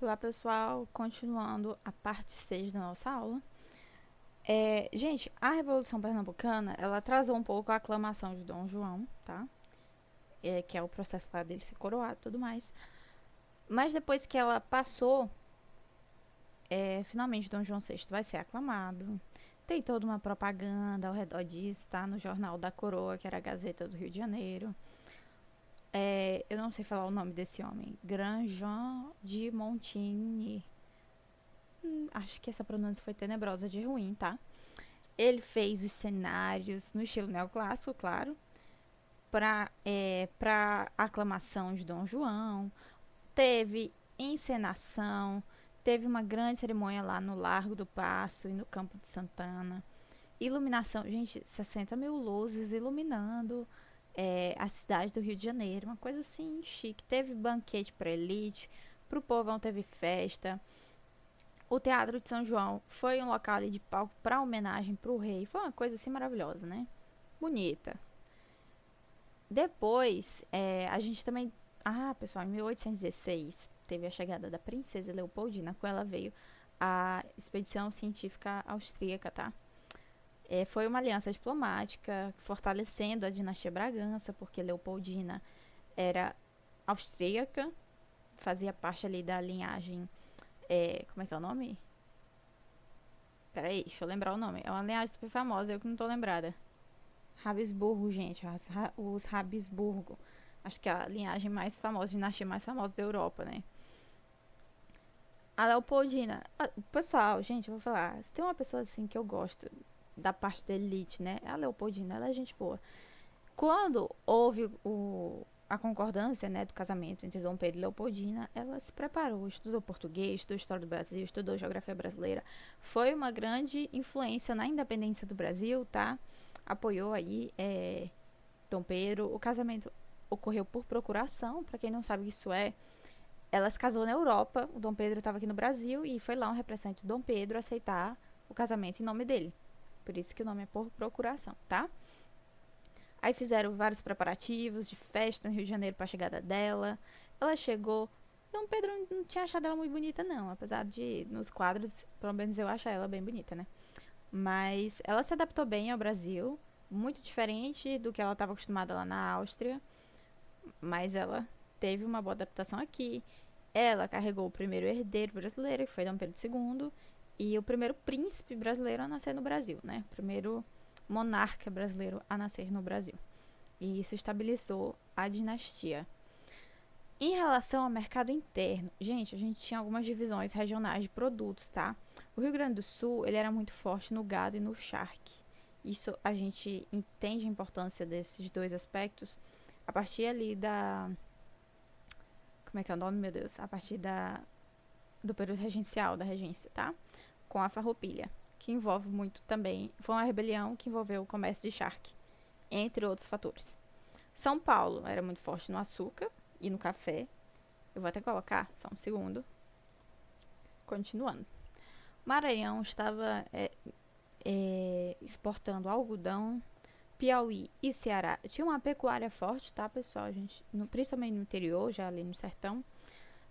Olá, pessoal. Continuando a parte 6 da nossa aula. Gente, a Revolução Pernambucana, ela atrasou um pouco a aclamação de Dom João, tá? Que é o processo lá dele ser coroado e tudo mais. Mas depois que ela passou, finalmente Dom João VI vai ser aclamado. Tem toda uma propaganda ao redor disso, tá? No Jornal da Coroa, que era a Gazeta do Rio de Janeiro. Eu não sei falar o nome desse homem. Grandjean de Montigny. Acho que essa pronúncia foi tenebrosa de ruim, tá? Ele fez os cenários no estilo neoclássico, claro, para aclamação de Dom João. Teve encenação, teve uma grande cerimônia lá no Largo do Paço e no Campo de Santana. Iluminação, gente, 60 mil luzes iluminando a cidade do Rio de Janeiro, uma coisa assim chique. Teve banquete para elite, pro povão teve festa. O Teatro de São João foi um local ali de palco para homenagem pro rei. Foi uma coisa assim maravilhosa, né? Bonita. Depois, a gente também. Ah, pessoal, em 1816 teve a chegada da princesa Leopoldina. Com ela veio a expedição científica austríaca, tá? Foi uma aliança diplomática fortalecendo a dinastia Bragança, porque Leopoldina era austríaca, fazia parte ali da linhagem. Como é que é o nome? Peraí, deixa eu lembrar o nome. É uma linhagem super famosa, eu que não tô lembrada. Habsburgo, gente. Os Habsburgo. Acho que é a linhagem mais famosa, a dinastia mais famosa da Europa, né? A Leopoldina. Pessoal, gente, eu vou falar. Se tem uma pessoa assim que eu gosto da parte da elite, né? A Leopoldina, ela é gente boa. Quando houve a concordância, né, do casamento entre Dom Pedro e Leopoldina, ela se preparou, estudou português, estudou história do Brasil, estudou geografia brasileira. Foi uma grande influência na independência do Brasil, tá? Apoiou aí Dom Pedro. O casamento ocorreu por procuração, para quem não sabe o que isso é. Ela se casou na Europa, o Dom Pedro estava aqui no Brasil e foi lá um representante do Dom Pedro aceitar o casamento em nome dele. Por isso que o nome é por procuração, tá? Aí fizeram vários preparativos de festa no Rio de Janeiro para a chegada dela. Ela chegou. Dom Pedro não tinha achado ela muito bonita, não. Apesar de, nos quadros, pelo menos eu achar ela bem bonita, né? Mas ela se adaptou bem ao Brasil. Muito diferente do que ela estava acostumada lá na Áustria. Mas ela teve uma boa adaptação aqui. Ela carregou o primeiro herdeiro brasileiro, que foi Dom Pedro II. E o primeiro príncipe brasileiro a nascer no Brasil, né? O primeiro monarca brasileiro a nascer no Brasil. E isso estabilizou a dinastia. Em relação ao mercado interno, gente, a gente tinha algumas divisões regionais de produtos, tá? O Rio Grande do Sul, ele era muito forte no gado e no charque. Isso a gente entende a importância desses dois aspectos a partir ali da... Como é que é o nome, meu Deus? A partir do período regencial, da regência, tá? Com a farroupilha, que envolve muito também... Foi uma rebelião que envolveu o comércio de charque, entre outros fatores. São Paulo era muito forte no açúcar e no café. Eu vou até colocar, só um segundo. Continuando. Maranhão estava exportando algodão. Piauí e Ceará tinha uma pecuária forte, tá, pessoal? Gente, principalmente no interior, já ali no sertão.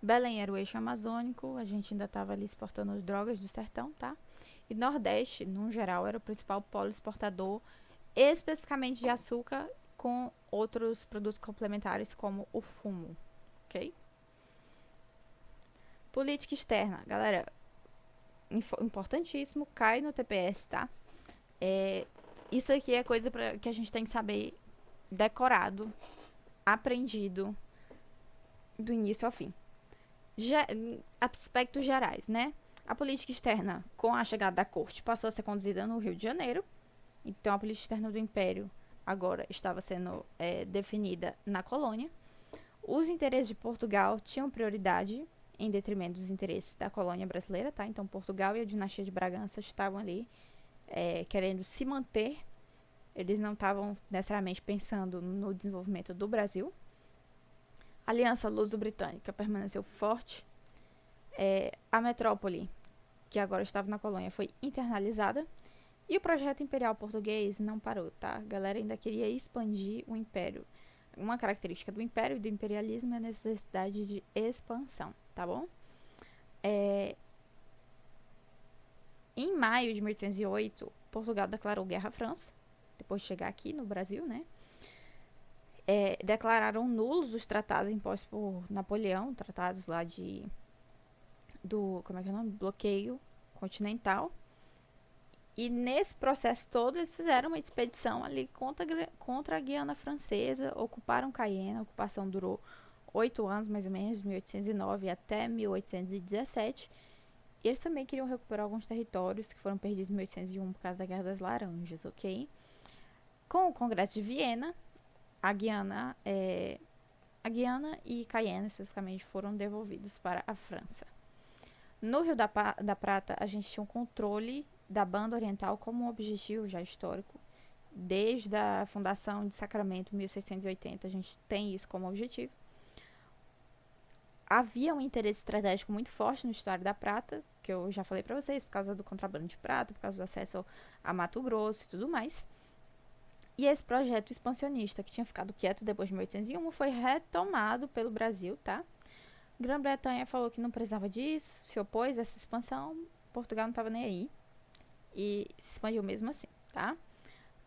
Belém era o eixo amazônico, a gente ainda estava ali exportando drogas do sertão, tá? E Nordeste, no geral, era o principal polo exportador, especificamente de açúcar, com outros produtos complementares como o fumo, ok? Política externa, galera, importantíssimo, cai no TPS, tá? Isso aqui é coisa que a gente tem que saber decorado, aprendido do início ao fim. Aspectos gerais, né? A política externa, com a chegada da corte, passou a ser conduzida no Rio de Janeiro. Então, a política externa do Império agora estava sendo definida na colônia. Os interesses de Portugal tinham prioridade em detrimento dos interesses da colônia brasileira, tá? Então, Portugal e a dinastia de Bragança estavam ali querendo se manter. Eles não estavam necessariamente pensando no desenvolvimento do Brasil. A aliança luso-britânica permaneceu forte. A metrópole, que agora estava na colônia, foi internalizada. E o projeto imperial português não parou, tá? A galera ainda queria expandir o império. Uma característica do império e do imperialismo é a necessidade de expansão, tá bom? É, em maio de 1808, Portugal declarou guerra à França, depois de chegar aqui no Brasil, né? Declararam nulos os tratados impostos por Napoleão, tratados lá do, como é que é o nome? Bloqueio continental. E nesse processo todo, eles fizeram uma expedição ali contra a Guiana Francesa, ocuparam Cayenne, a ocupação durou 8 anos, mais ou menos, de 1809 até 1817. E eles também queriam recuperar alguns territórios que foram perdidos em 1801 por causa da Guerra das Laranjas, ok? Com o Congresso de Viena, a Guiana e Cayenne, especificamente, foram devolvidos para a França. No Rio da Prata, a gente tinha um controle da Banda Oriental como um objetivo já histórico. Desde a fundação de Sacramento, em 1680, a gente tem isso como objetivo. Havia um interesse estratégico muito forte no Estuário da Prata, que eu já falei para vocês, por causa do contrabando de prata, por causa do acesso a Mato Grosso e tudo mais. E esse projeto expansionista, que tinha ficado quieto depois de 1801, foi retomado pelo Brasil, tá? Grã-Bretanha falou que não precisava disso, se opôs a essa expansão, Portugal não estava nem aí. E se expandiu mesmo assim, tá?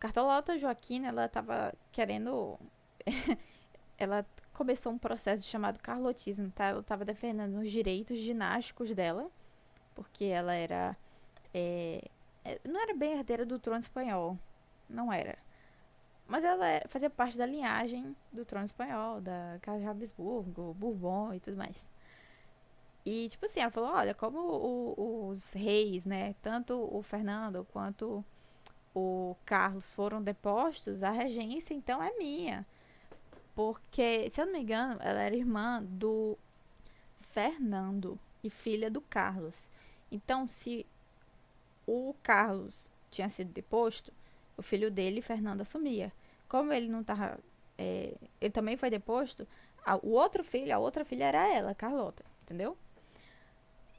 Carlota Joaquina, ela estava querendo... ela começou um processo chamado carlotismo, tá? Ela estava defendendo os direitos dinásticos dela, porque ela era... não era bem herdeira do trono espanhol, não era. Mas ela fazia parte da linhagem do trono espanhol, da Casa de Habsburgo, Bourbon e tudo mais. E, tipo assim, ela falou, olha, como os reis, né, tanto o Fernando quanto o Carlos foram depostos, a regência, então, é minha. Porque, se eu não me engano, ela era irmã do Fernando e filha do Carlos. Então, se o Carlos tinha sido deposto, o filho dele, Fernando, assumia. Como ele não tava... ele também foi deposto, o outro filho, a outra filha era ela, Carlota, entendeu?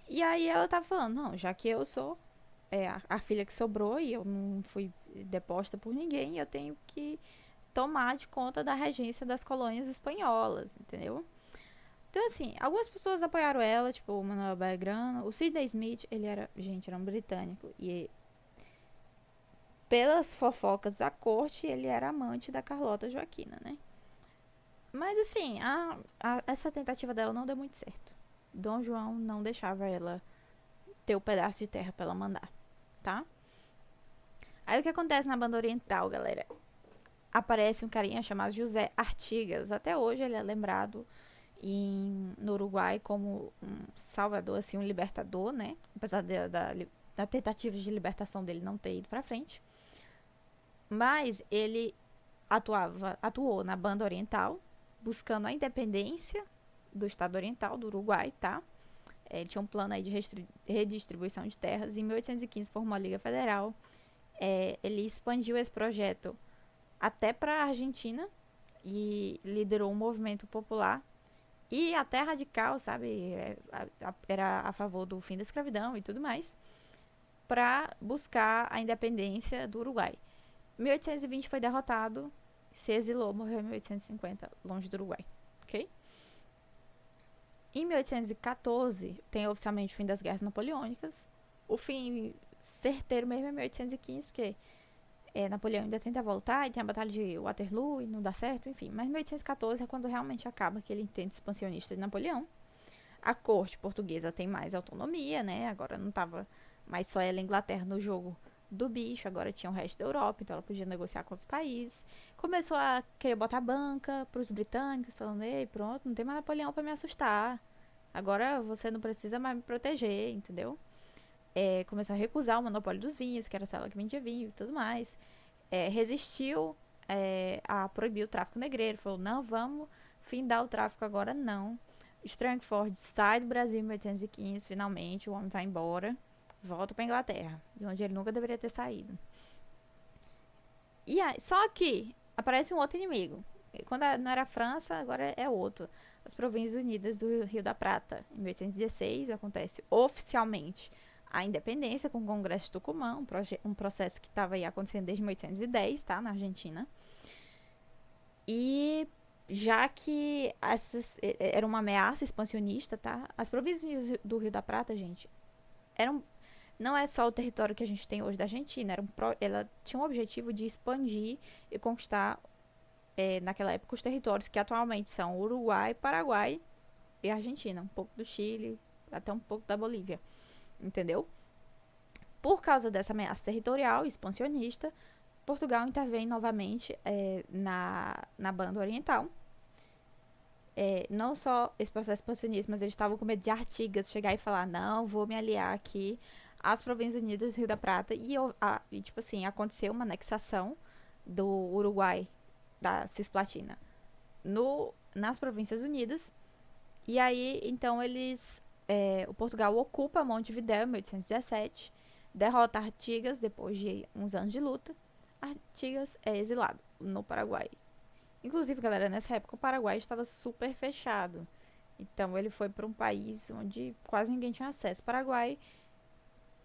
E aí ela tava falando, não, já que eu sou a filha que sobrou e eu não fui deposta por ninguém, eu tenho que tomar de conta da regência das colônias espanholas, entendeu? Então, assim, algumas pessoas apoiaram ela, tipo o Manuel Belgrano, o Sidney Smith, ele era, gente, era um britânico, e pelas fofocas da corte, ele era amante da Carlota Joaquina, né? Mas, assim, essa tentativa dela não deu muito certo. Dom João não deixava ela ter o pedaço de terra pra ela mandar, tá? Aí o que acontece na Banda Oriental, galera? Aparece um carinha chamado José Artigas. Até hoje ele é lembrado no Uruguai como um salvador, assim, um libertador, né? Apesar da tentativa de libertação dele não ter ido pra frente. Mas ele atuou na Banda Oriental, buscando a independência do Estado Oriental, do Uruguai, tá? Ele tinha um plano aí de redistribuição de terras. Em 1815 formou a Liga Federal. Ele expandiu esse projeto até para a Argentina e liderou um movimento popular e até radical, sabe? Era a favor do fim da escravidão e tudo mais, para buscar a independência do Uruguai. Em 1820 foi derrotado, se exilou, morreu em 1850, longe do Uruguai, ok? Em 1814, tem oficialmente o fim das guerras napoleônicas. O fim certeiro mesmo é 1815, porque Napoleão ainda tenta voltar e tem a batalha de Waterloo e não dá certo, enfim. Mas 1814 é quando realmente acaba aquele intento expansionista de Napoleão. A corte portuguesa tem mais autonomia, né? Agora não tava mais só ela e a Inglaterra no jogo do bicho, agora tinha o resto da Europa, então ela podia negociar com outros países. Começou a querer botar banca pros britânicos, falando, ei, pronto, não tem mais Napoleão pra me assustar. Agora você não precisa mais me proteger, entendeu? Começou a recusar o monopólio dos vinhos, que era só ela que vendia vinho e tudo mais. Resistiu a proibir o tráfico negreiro. Falou, não, vamos findar o tráfico agora, não. Strangford sai do Brasil em 1815, finalmente, o homem vai embora, volta pra Inglaterra, de onde ele nunca deveria ter saído. E aí, só que aparece um outro inimigo. Quando não era a França, agora é outro. As Províncias Unidas do Rio da Prata. Em 1816 acontece oficialmente a independência com o Congresso de Tucumã, um processo que estava aí acontecendo desde 1810, tá, na Argentina. E Já que era uma ameaça expansionista, tá? As províncias do Rio da Prata, gente, eram não é só o território que a gente tem hoje da Argentina, ela tinha um objetivo de expandir e conquistar, naquela época, os territórios que atualmente são Uruguai, Paraguai e Argentina, um pouco do Chile, até um pouco da Bolívia, entendeu? Por causa dessa ameaça territorial expansionista, Portugal intervém novamente na banda oriental. Não só esse processo expansionista, mas eles estavam com medo de Artigas chegar e falar: não, vou me aliar aqui às Províncias Unidas do Rio da Prata. E tipo assim, aconteceu uma anexação do Uruguai, da Cisplatina, nas Províncias Unidas. E aí, então, o Portugal ocupa Montevidéu em 1817, derrota Artigas depois de uns anos de luta. Artigas é exilado no Paraguai. Inclusive, galera, nessa época o Paraguai estava super fechado. Então ele foi para um país onde quase ninguém tinha acesso. O Paraguai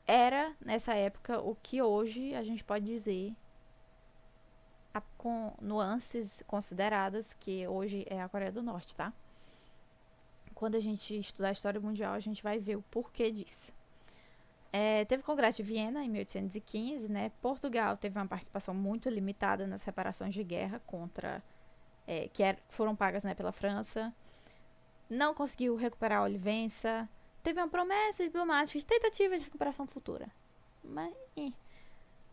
era, nessa época, o que hoje a gente pode dizer, com nuances consideradas, que hoje é a Coreia do Norte, tá? Quando a gente estudar a história mundial, a gente vai ver o porquê disso. Teve o Congresso de Viena em 1815, né? Portugal teve uma participação muito limitada nas reparações de guerra foram pagas, né, pela França. Não conseguiu recuperar a Olivença. Teve uma promessa diplomática de tentativa de recuperação futura. Mas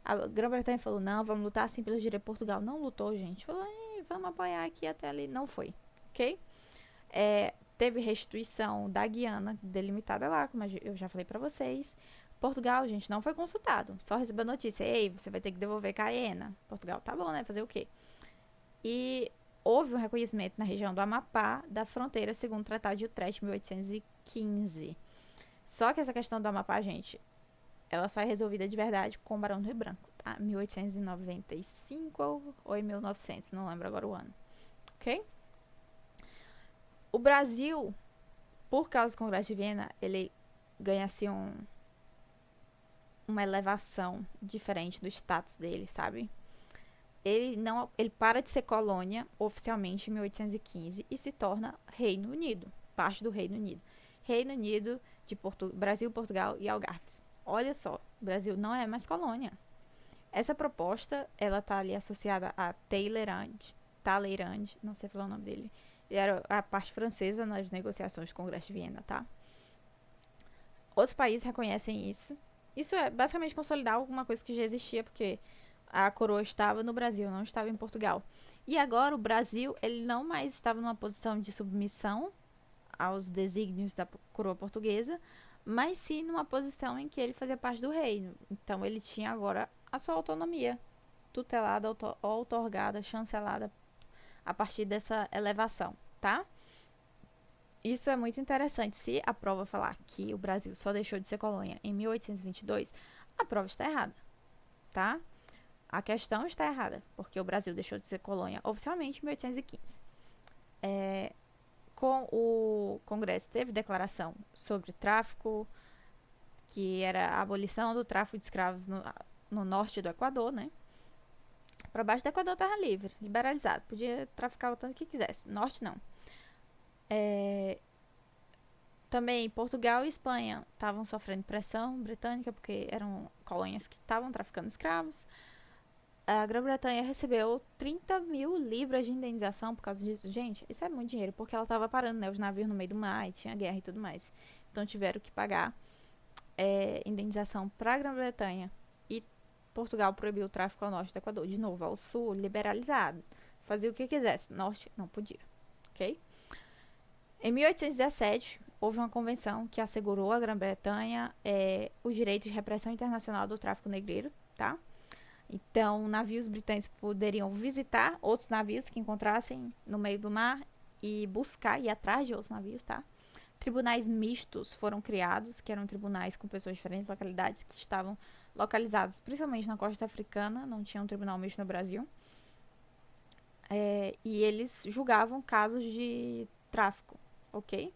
a Grã-Bretanha falou: não, vamos lutar assim pelo direito. Portugal não lutou, gente. Falou: vamos apoiar aqui até ali. Não foi, ok? Teve restituição da Guiana, delimitada lá, como eu já falei pra vocês. Portugal, gente, não foi consultado. Só recebeu notícia: ei, você vai ter que devolver Cayena. Portugal, tá bom, né? Fazer o quê? E houve um reconhecimento na região do Amapá da fronteira, segundo o Tratado de Utrecht, 1815. Só que essa questão do Amapá, gente, ela só é resolvida de verdade com o Barão do Rio Branco, tá? 1895 ou em 1900, não lembro agora o ano, ok? O Brasil, por causa do Congresso de Viena, ele ganha assim uma elevação diferente do status dele, sabe? Ele para de ser colônia oficialmente em 1815 e se torna Reino Unido, parte do Reino Unido. Reino Unido de Brasil, Portugal e Algarves. Olha só, o Brasil não é mais colônia. Essa proposta, ela tá ali associada a Talleyrand, não sei falar o nome dele. Ele era a parte francesa nas negociações do Congresso de Viena, tá? Outros países reconhecem isso. Isso é basicamente consolidar alguma coisa que já existia, porque a coroa estava no Brasil, não estava em Portugal. E agora o Brasil, ele não mais estava numa posição de submissão aos desígnios da coroa portuguesa, mas sim numa posição em que ele fazia parte do reino. Então ele tinha agora a sua autonomia, tutelada, outorgada, chancelada a partir dessa elevação, tá? Isso é muito interessante. Se a prova falar que o Brasil só deixou de ser colônia em 1822, a prova está errada, tá? A questão está errada, porque o Brasil deixou de ser colônia oficialmente em 1815. Com o Congresso teve declaração sobre tráfico, que era a abolição do tráfico de escravos no norte do Equador, né? Para baixo do Equador terra livre, liberalizado, podia traficar o tanto que quisesse. Norte não. Também Portugal e Espanha estavam sofrendo pressão britânica, porque eram colônias que estavam traficando escravos. A Grã-Bretanha recebeu 30 mil libras de indenização por causa disso. Gente, isso é muito dinheiro, porque ela estava parando, né, os navios no meio do mar e tinha guerra e tudo mais. Então tiveram que pagar indenização para a Grã-Bretanha. E Portugal proibiu o tráfico ao norte do Equador. De novo, ao sul, liberalizado. Fazia o que quisesse. Norte, não podia. Ok? Em 1817, houve uma convenção que assegurou à Grã-Bretanha o direito de repressão internacional do tráfico negreiro, tá? Então, navios britânicos poderiam visitar outros navios que encontrassem no meio do mar e buscar, ir atrás de outros navios, tá? Tribunais mistos foram criados, que eram tribunais com pessoas de diferentes localidades que estavam localizadas principalmente na costa africana, não tinha um tribunal misto no Brasil. E eles julgavam casos de tráfico, ok?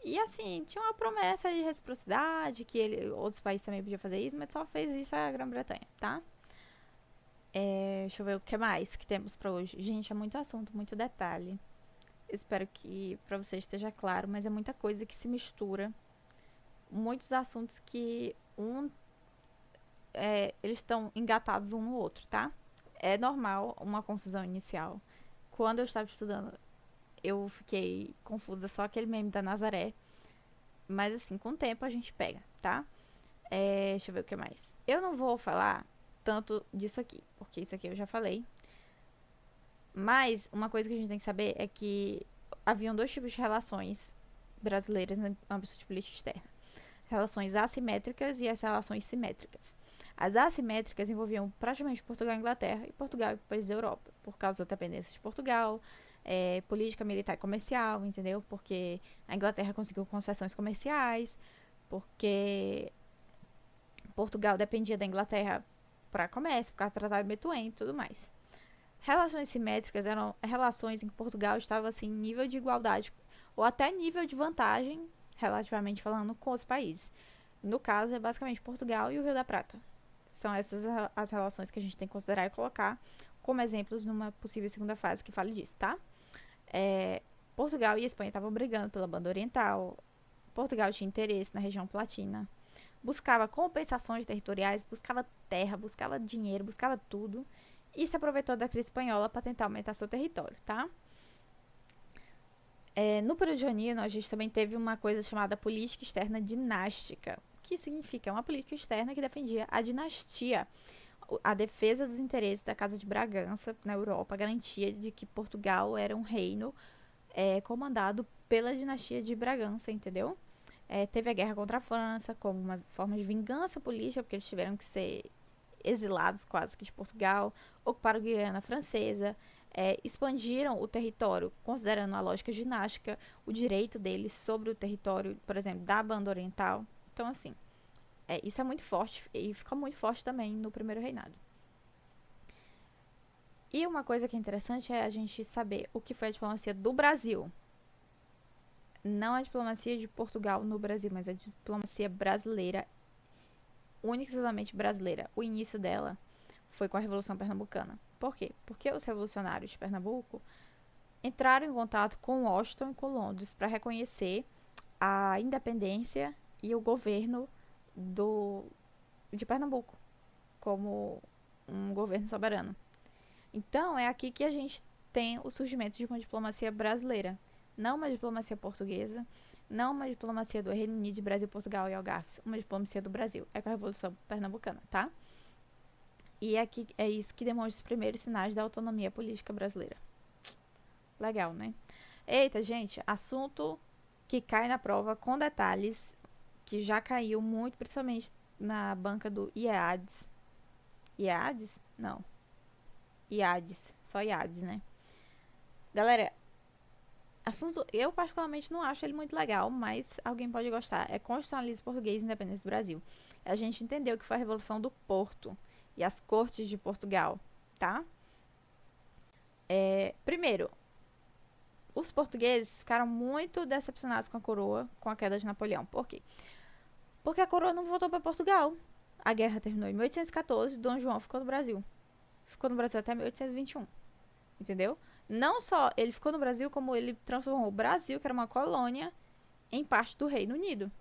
E assim, tinha uma promessa de reciprocidade, que outros países também podiam fazer isso, mas só fez isso a Grã-Bretanha, tá? Deixa eu ver o que mais que temos pra hoje. Gente, é muito assunto, muito detalhe. Espero que pra você esteja claro, mas é muita coisa que se mistura. Muitos assuntos que eles estão engatados um no outro, tá? É normal uma confusão inicial. Quando eu estava estudando, eu fiquei confusa, só aquele meme da Nazaré. Mas assim, com o tempo a gente pega, tá? Deixa eu ver o que mais. Eu não vou falar tanto disso aqui, porque isso aqui eu já falei. Mas uma coisa que a gente tem que saber é que haviam dois tipos de relações brasileiras no âmbito de política externa: relações assimétricas e as relações simétricas. As assimétricas envolviam praticamente Portugal e Inglaterra e Portugal e países da Europa, por causa da dependência de Portugal, política militar e comercial, entendeu? Porque a Inglaterra conseguiu concessões comerciais, porque Portugal dependia da Inglaterra para comércio, por causa do Tratado de Metuem e tudo mais. Relações simétricas eram relações em que Portugal estava assim em nível de igualdade ou até nível de vantagem, relativamente falando, com os países. No caso, é basicamente Portugal e o Rio da Prata. São essas as relações que a gente tem que considerar e colocar como exemplos numa possível segunda fase que fale disso, tá? Portugal e Espanha estavam brigando pela banda oriental. Portugal tinha interesse na região platina. Buscava compensações territoriais, buscava terra, buscava dinheiro, buscava tudo. E se aproveitou da crise espanhola para tentar aumentar seu território, tá? No período joanino, a gente também teve uma coisa chamada política externa dinástica, que significa uma política externa que defendia a dinastia, a defesa dos interesses da Casa de Bragança na Europa, a garantia de que Portugal era um reino comandado pela dinastia de Bragança, entendeu? Teve a guerra contra a França como uma forma de vingança política, porque eles tiveram que ser exilados quase que de Portugal, ocuparam a Guiana Francesa, expandiram o território, considerando a lógica ginástica, o direito deles sobre o território, por exemplo, da banda oriental. Então, assim, isso é muito forte e fica muito forte também no primeiro reinado. E uma coisa que é interessante é a gente saber o que foi a diplomacia do Brasil. Não a diplomacia de Portugal no Brasil, mas a diplomacia brasileira, única e exclusivamente brasileira. O início dela foi com a Revolução Pernambucana. Por quê? Porque os revolucionários de Pernambuco entraram em contato com Washington e com Londres para reconhecer a independência e o governo de Pernambuco como um governo soberano. Então, é aqui que a gente tem o surgimento de uma diplomacia brasileira, não uma diplomacia portuguesa, não uma diplomacia do Reino Unido, Brasil, Portugal e Algarves, uma diplomacia do Brasil. É com a Revolução Pernambucana, tá? E aqui é isso que demonstra os primeiros sinais da autonomia política brasileira. Legal, né? Eita, gente, assunto que cai na prova com detalhes, que já caiu muito, principalmente na banca do IEADS. IEADS? Não. IADS. Só IADS, né? Galera, assunto, eu particularmente não acho ele muito legal, mas alguém pode gostar. É Constitucionalismo Português e Independência do Brasil. A gente entendeu que foi a Revolução do Porto e as cortes de Portugal, tá? Primeiro, os portugueses ficaram muito decepcionados com a coroa, com a queda de Napoleão. Por quê? Porque a coroa não voltou para Portugal. A guerra terminou em 1814, Dom João ficou no Brasil. Ficou no Brasil até 1821. Entendeu? Não só ele ficou no Brasil, como ele transformou o Brasil, que era uma colônia, em parte do Reino Unido.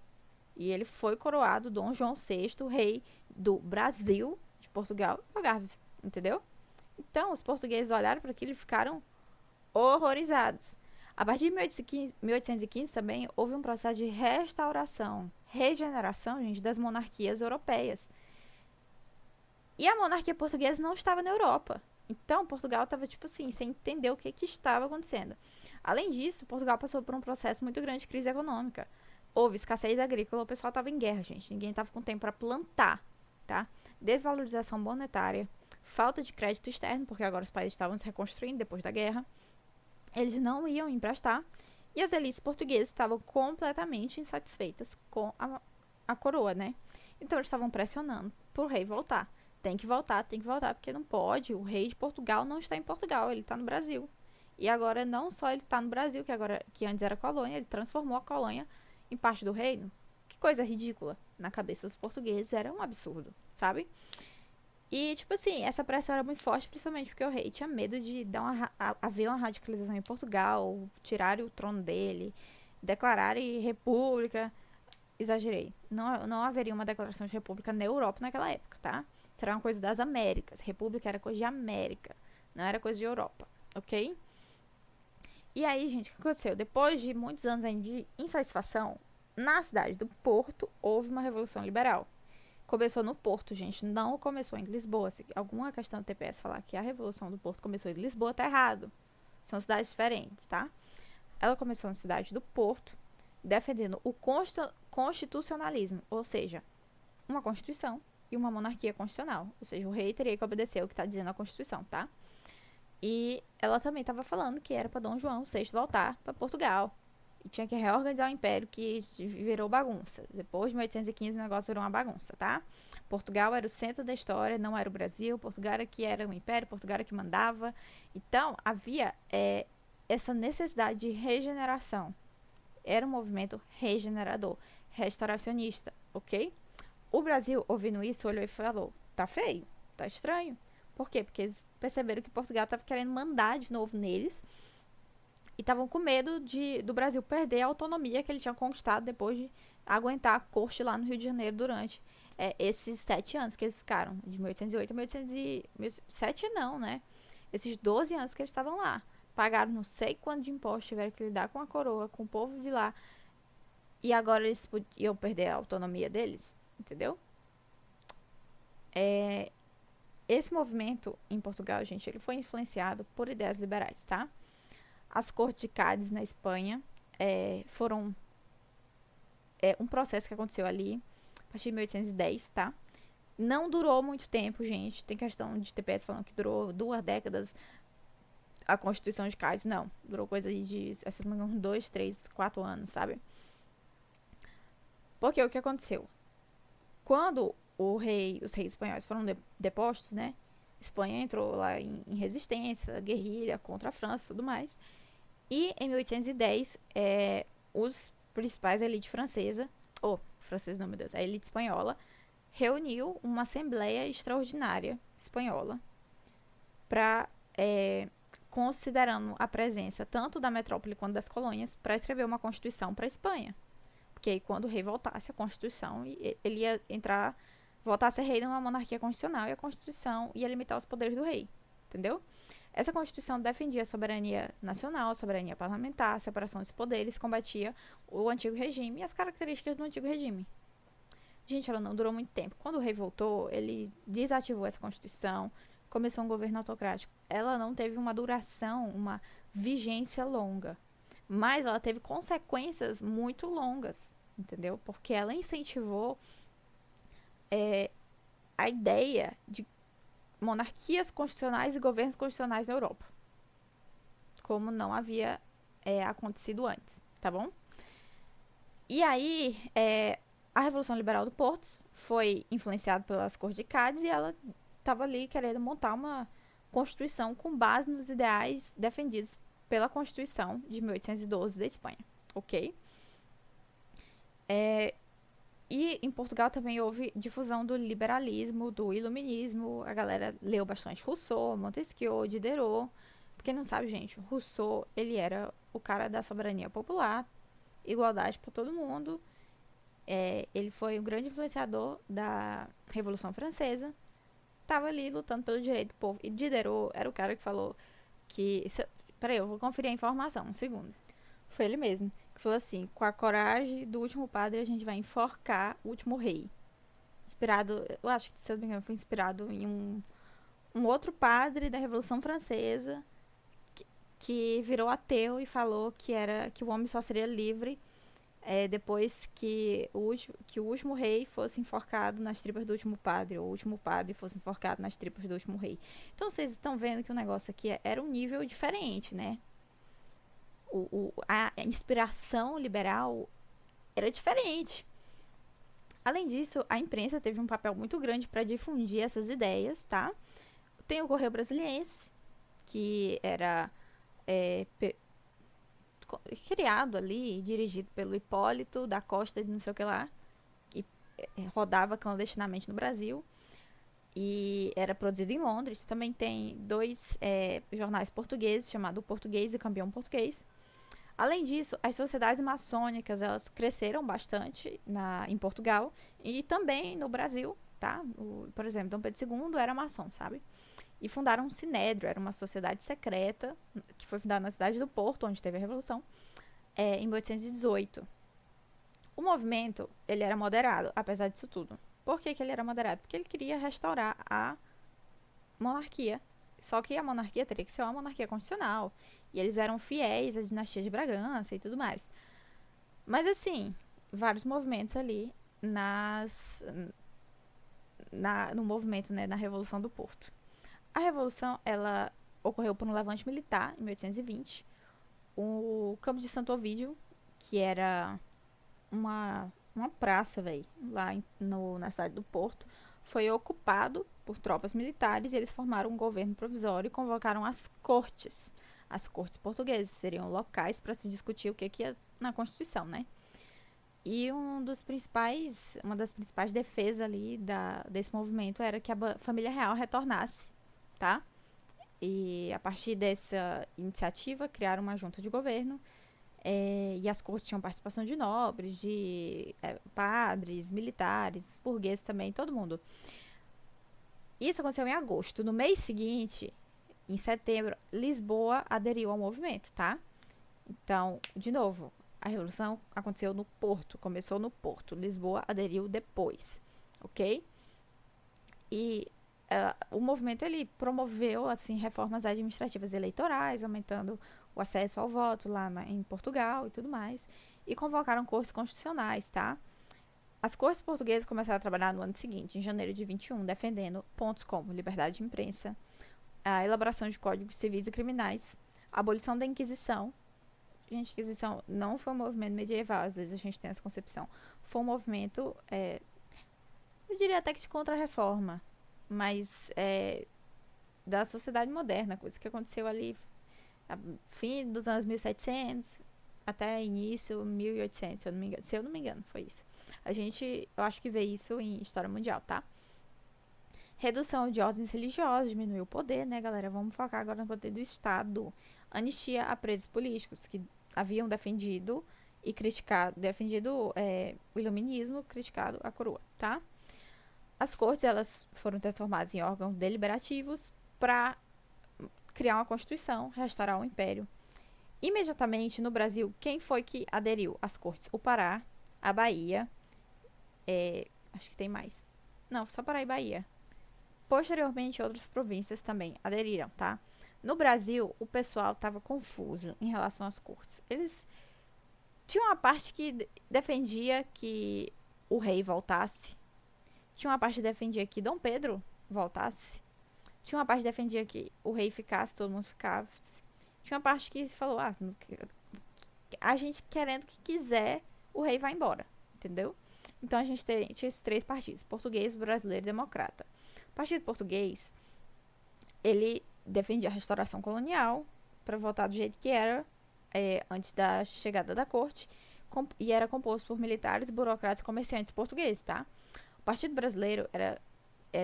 E ele foi coroado Dom João VI, rei do Brasil, de Portugal e Algarves. Entendeu? Então, os portugueses olharam para aquilo e ficaram horrorizados. A partir de 1815 também houve um processo de restauração, regeneração, gente, das monarquias europeias. E a monarquia portuguesa não estava na Europa. Então, Portugal estava, tipo assim, sem entender o que estava acontecendo. Além disso, Portugal passou por um processo muito grande de crise econômica. Houve escassez agrícola, o pessoal estava em guerra, gente. Ninguém estava com tempo para plantar, tá? Desvalorização monetária, falta de crédito externo, porque agora os países estavam se reconstruindo depois da guerra. Eles não iam emprestar. E as elites portuguesas estavam completamente insatisfeitas com a coroa, né? Então, eles estavam pressionando pro rei voltar. Tem que voltar, porque não pode. O rei de Portugal não está em Portugal, ele está no Brasil. E agora não só ele está no Brasil, que antes era colônia, ele transformou a colônia em parte do reino. Que coisa ridícula. Na cabeça dos portugueses era um absurdo, sabe? E, tipo assim, essa pressão era muito forte, principalmente porque o rei tinha medo de haver uma radicalização em Portugal, tirarem o trono dele, declararem república. Exagerei. Não haveria uma declaração de república na Europa naquela época, tá? Isso era uma coisa das Américas. República era coisa de América, não era coisa de Europa, ok? E aí, gente, o que aconteceu? Depois de muitos anos de insatisfação, na cidade do Porto houve uma revolução liberal. Começou no Porto, gente, não começou em Lisboa. Se alguma questão do TPS falar que a Revolução do Porto começou em Lisboa, tá errado. São cidades diferentes, tá? Ela começou na cidade do Porto, defendendo o constitucionalismo, ou seja, uma constituição e uma monarquia constitucional. Ou seja, o rei teria que obedecer o que está dizendo a Constituição, tá? E ela também estava falando que era para Dom João VI voltar para Portugal. E tinha que reorganizar o império que virou bagunça. Depois de 1815 o negócio virou uma bagunça, tá? Portugal era o centro da história, não era o Brasil. Portugal era que era o império, Portugal era que mandava. Então havia essa necessidade de regeneração. Era um movimento regenerador, restauracionista, ok? O Brasil, ouvindo isso, olhou e falou: tá feio, tá estranho. Por quê? Porque eles perceberam que Portugal estava querendo mandar de novo neles e estavam com medo do Brasil perder a autonomia que ele tinha conquistado depois de aguentar a corte lá no Rio de Janeiro durante esses 7 anos que eles ficaram, de 1808 a 1807 não, né? Esses 12 anos que eles estavam lá. Pagaram não sei quanto de imposto, tiveram que lidar com a coroa, com o povo de lá. E agora eles iam perder a autonomia deles, entendeu? Esse movimento em Portugal, gente, ele foi influenciado por ideias liberais, tá? As cortes de Cádiz, na Espanha, foram um processo que aconteceu ali a partir de 1810, tá? Não durou muito tempo, gente. Tem questão de TPS falando que durou 2 décadas a Constituição de Cádiz. Não, durou coisa de, se não me engano, 2, 3, 4 anos, sabe? Porque o que aconteceu? Quando os reis espanhóis foram depostos, né? Espanha entrou lá em resistência, guerrilha contra a França e tudo mais. E em 1810, os principais, a elite francesa, francesa não, meu Deus, a elite espanhola, reuniu uma assembleia extraordinária espanhola para, considerando a presença tanto da metrópole quanto das colônias, para escrever uma constituição para a Espanha. Porque aí, quando o rei voltasse, a Constituição, ele ia voltar a ser rei numa monarquia constitucional e a Constituição ia limitar os poderes do rei. Entendeu? Essa Constituição defendia a soberania nacional, a soberania parlamentar, a separação dos poderes, combatia o antigo regime e as características do antigo regime. Gente, ela não durou muito tempo. Quando o rei voltou, ele desativou essa Constituição, começou um governo autocrático. Ela não teve uma duração, uma vigência longa. Mas ela teve consequências muito longas, entendeu? Porque ela incentivou a ideia de monarquias constitucionais e governos constitucionais na Europa, como não havia acontecido antes, tá bom? E aí, a Revolução Liberal do Porto foi influenciada pelas Cortes de Cádiz e ela estava ali querendo montar uma constituição com base nos ideais defendidos pela Constituição de 1812 da Espanha, ok? E em Portugal também houve difusão do liberalismo, do iluminismo. A galera leu bastante Rousseau, Montesquieu, Diderot. Pra quem não sabe, gente, Rousseau, ele era o cara da soberania popular, igualdade para todo mundo. Ele foi um grande influenciador da Revolução Francesa. Tava ali lutando pelo direito do povo. E Diderot era o cara que falou que... Peraí, eu vou conferir a informação, um segundo. Foi ele mesmo que falou assim: com a coragem do último padre a gente vai enforcar o último rei. Inspirado, eu acho que, se eu não me engano, foi inspirado em um outro padre da Revolução Francesa que virou ateu e falou que o homem só seria livre depois que o último rei fosse enforcado nas tripas do último padre, ou o último padre fosse enforcado nas tripas do último rei. Então vocês estão vendo que o negócio aqui era um nível diferente, né? A inspiração liberal era diferente. Além disso, a imprensa teve um papel muito grande para difundir essas ideias, tá? Tem o Correio Brasiliense, que era criado ali, dirigido pelo Hipólito da Costa de não sei o que lá, que rodava clandestinamente no Brasil. e era produzido em Londres. Também tem dois jornais portugueses, chamado Português e Campeão Português. Além disso, as sociedades maçônicas, elas cresceram bastante em Portugal e também no Brasil, tá? Por exemplo, Dom Pedro II era maçom, sabe? E fundaram um Sinédrio, era uma sociedade secreta, que foi fundada na cidade do Porto, onde teve a Revolução, em 1818. O movimento, ele era moderado, apesar disso tudo. Por que ele era moderado? Porque ele queria restaurar a monarquia. Só que a monarquia teria que ser uma monarquia constitucional. E eles eram fiéis à dinastia de Bragança e tudo mais. Mas assim, vários movimentos ali no movimento, né, na Revolução do Porto. A Revolução, ela ocorreu por um levante militar, em 1820. O campo de Santo Ovídio, que era uma praça, velho, lá na cidade do Porto, foi ocupado por tropas militares e eles formaram um governo provisório e convocaram as cortes. As cortes portuguesas seriam locais para se discutir o que ia na Constituição, né? E uma das principais defesas ali desse movimento era que a família real retornasse, tá? E a partir dessa iniciativa, criaram uma junta de governo. E as cortes tinham participação de nobres, de padres, militares, burgueses também, todo mundo. Isso aconteceu em agosto. No mês seguinte, em setembro, Lisboa aderiu ao movimento, tá? Então, de novo, a Revolução aconteceu no Porto, começou no Porto. Lisboa aderiu depois, ok? E o movimento, ele promoveu, assim, reformas administrativas e eleitorais, aumentando o acesso ao voto lá em Portugal e tudo mais. E convocaram cortes constitucionais, tá? As cortes portuguesas começaram a trabalhar no ano seguinte, em janeiro de 21, defendendo pontos como liberdade de imprensa, a elaboração de códigos civis e criminais, a abolição da Inquisição. Gente, Inquisição não foi um movimento medieval, às vezes a gente tem essa concepção. Foi um movimento, eu diria até que de contra-reforma, mas da sociedade moderna, coisa que aconteceu ali fim dos anos 1700 até início 1800, se eu não me engano, foi isso. Eu acho que vê isso em História Mundial, tá? Redução de ordens religiosas, diminuiu o poder, né, galera? Vamos focar agora no poder do Estado. Anistia a presos políticos que haviam defendido o iluminismo, criticado a coroa, tá? As cortes, elas foram transformadas em órgãos deliberativos para criar uma constituição, restaurar o império. Imediatamente no Brasil, quem foi que aderiu às cortes? O Pará, a Bahia, acho que tem mais. Não, só Pará e Bahia. Posteriormente, outras províncias também aderiram, tá? No Brasil, o pessoal estava confuso em relação às cortes. Eles tinham uma parte que defendia que o rei voltasse. Tinha uma parte que defendia que Dom Pedro voltasse. Tinha uma parte que defendia que o rei ficasse, todo mundo ficasse. Tinha uma parte que falou, a gente querendo que quiser, o rei vai embora, entendeu? Então a gente tinha esses três partidos, português, brasileiro e democrata. O Partido Português, ele defendia a restauração colonial para voltar do jeito que era antes da chegada da corte, e era composto por militares, burocratas e comerciantes portugueses, tá? O Partido Brasileiro era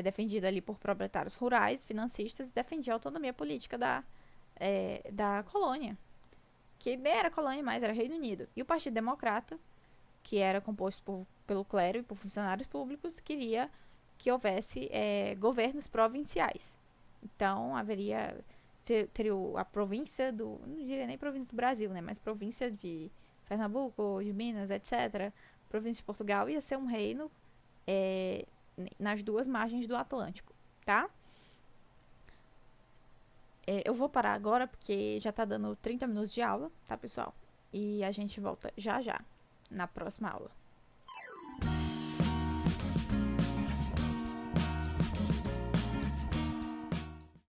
defendido ali por proprietários rurais, financistas, e defendia a autonomia política da colônia, que nem era colônia mais, era Reino Unido. E o Partido Democrata, que era composto pelo clero e por funcionários públicos, queria que houvesse governos provinciais. Então, teria a província não diria nem província do Brasil, né, mas província de Pernambuco, de Minas, etc. Província de Portugal ia ser um reino nas duas margens do Atlântico, tá? Eu vou parar agora porque já tá dando 30 minutos de aula, tá, pessoal? E a gente volta já já na próxima aula.